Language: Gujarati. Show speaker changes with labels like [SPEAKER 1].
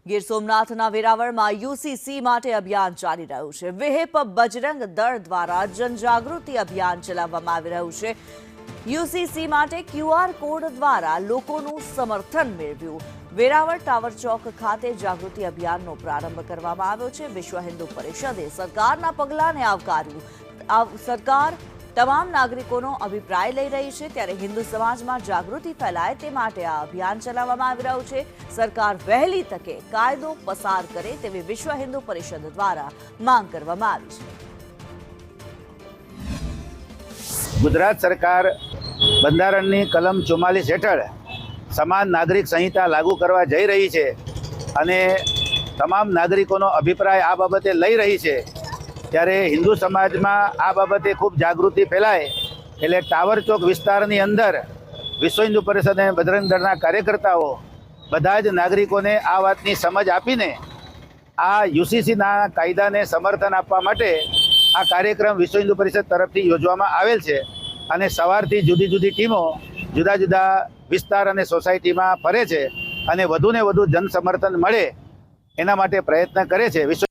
[SPEAKER 1] ગીર સોમનાથના વેરાવળમાં યુસીસી માટે અભિયાન ચાલી રહ્યું છે। વિહિપ બજરંગ દળ દ્વારા જનજાગૃતિ અભિયાન ચલાવવામાં આવી રહ્યું છે। યુસીસી માટે ક્યુઆર કોડ દ્વારા લોકોનું સમર્થન મેળવ્યું। વેરાવળ ટાવર ચોક ખાતે જાગૃતિ અભિયાનનો પ્રારંભ કરવામાં આવ્યો છે। વિશ્વ હિન્દુ પરિષદે સરકારના પગલાંને આવકાર્યું। સરકાર તમામ નાગરિકોનો અભિપ્રાય લઈ રહી છે, ત્યારે હિન્દુ સમાજમાં જાગૃતિ ફેલાય તે માટે આ અભિયાન ચલાવવામાં આવી રહ્યું છે। સરકાર વહેલી તકે કાયદો પસાર કરે તેવી વિશ્વ હિન્દુ પરિષદ દ્વારા માંગ કરવામાં આવી છે।
[SPEAKER 2] ગુજરાત સરકાર બંધારણની કલમ 44 હેઠળ સમાન નાગરિક સંહિતા લાગુ કરવા જઈ રહી છે અને તમામ નાગરિકોનો અભિપ્રાય આ બાબતે લઈ રહી છે। ત્યારે હિન્દુ સમાજમાં આ બાબતે ખૂબ જાગૃતિ ફેલાય એટલે ટાવર ચોક વિસ્તારની અંદર વિશ્વ હિન્દુ પરિષદ અને બજરંગ દળના કાર્યકર્તાઓ બધા જ નાગરિકોને આ વાતની સમજ આપીને આ યુસીસીના કાયદાને સમર્થન આપવા માટે આ કાર્યક્રમ વિશ્વ હિન્દુ પરિષદ તરફથી યોજવામાં આવેલ છે અને સવારથી જુદી જુદી ટીમો જુદા જુદા વિસ્તાર અને સોસાયટીમાં ફરે છે અને વધુને વધુ જન સમર્થન મળે એના માટે પ્રયત્ન કરે છે।